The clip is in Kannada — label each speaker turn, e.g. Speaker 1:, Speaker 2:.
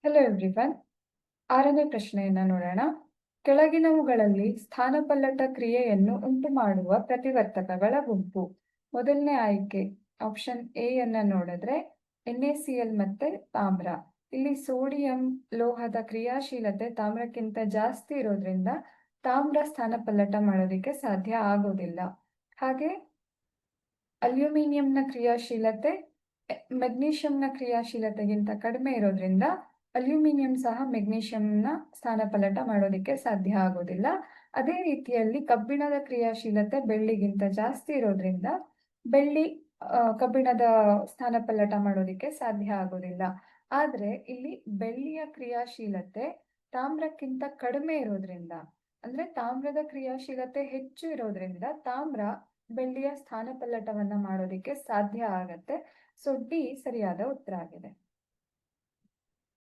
Speaker 1: Hello everyone. 6ನೇ ಪ್ರಶ್ನೆಯನ್ನ ನೋಡೋಣ. ಕೆಳಗಿನವುಗಳಲ್ಲಿ ಸ್ಥಾನಪಲ್ಲಟ ಕ್ರಿಯೆಯನ್ನು ಉಂಟುಮಾಡುವ ಪ್ರತಿವರ್ತಕಗಳ ಗುಂಪು. ಮೊದಲನೇ ಆಯ್ಕೆ ಆಪ್ಷನ್ ಎ ಯನ್ನ ನೋಡಿದ್ರೆ NaCl ಮತ್ತೆ ತಾಮ್ರ. ಇಲ್ಲಿ ಸೋಡಿಯಂ ಲೋಹದ ಕ್ರಿಯಾಶೀಲತೆ ತಾಮ್ರಕ್ಕಿಂತ ಜಾಸ್ತಿ ಇರೋದ್ರಿಂದ ತಾಮ್ರ ಸ್ಥಾನಪಲ್ಲಟ ಮಾಡೋದಕ್ಕೆ ಸಾಧ್ಯ ಆಗೋದಿಲ್ಲ. ಹಾಗೆ ಅಲ್ಯೂಮಿನಿಯಂನ ಕ್ರಿಯಾಶೀಲತೆ ಮೆಗ್ನೀಷಿಯಂನ ಕ್ರಿಯಾಶೀಲತೆಗಿಂತ ಕಡಿಮೆ ಇರೋದ್ರಿಂದ ಅಲ್ಯೂಮಿನಿಯಂ ಸಹ ಮೆಗ್ನೀಷಿಯಂನ ಸ್ಥಾನಪಲ್ಲಟ ಮಾಡೋದಕ್ಕೆ ಸಾಧ್ಯ ಆಗೋದಿಲ್ಲ. ಅದೇ ರೀತಿಯಲ್ಲಿ ಕಬ್ಬಿಣದ ಕ್ರಿಯಾಶೀಲತೆ ಬೆಳ್ಳಿಗಿಂತ ಜಾಸ್ತಿ ಇರೋದ್ರಿಂದ ಬೆಳ್ಳಿ ಕಬ್ಬಿಣದ ಸ್ಥಾನಪಲ್ಲಟ ಮಾಡೋದಕ್ಕೆ ಸಾಧ್ಯ ಆಗೋದಿಲ್ಲ. ಆದ್ರೆ ಇಲ್ಲಿ ಬೆಳ್ಳಿಯ ಕ್ರಿಯಾಶೀಲತೆ ತಾಮ್ರಕ್ಕಿಂತ ಕಡಿಮೆ ಇರೋದ್ರಿಂದ, ಅಂದ್ರೆ ತಾಮ್ರದ ಕ್ರಿಯಾಶೀಲತೆ ಹೆಚ್ಚು ಇರೋದ್ರಿಂದ ತಾಮ್ರ ಬೆಳ್ಳಿಯ ಸ್ಥಾನಪಲ್ಲಟವನ್ನ ಮಾಡೋದಕ್ಕೆ ಸಾಧ್ಯ ಆಗತ್ತೆ. ಸೊ ಡಿ ಸರಿಯಾದ ಉತ್ತರ ಆಗಿದೆ.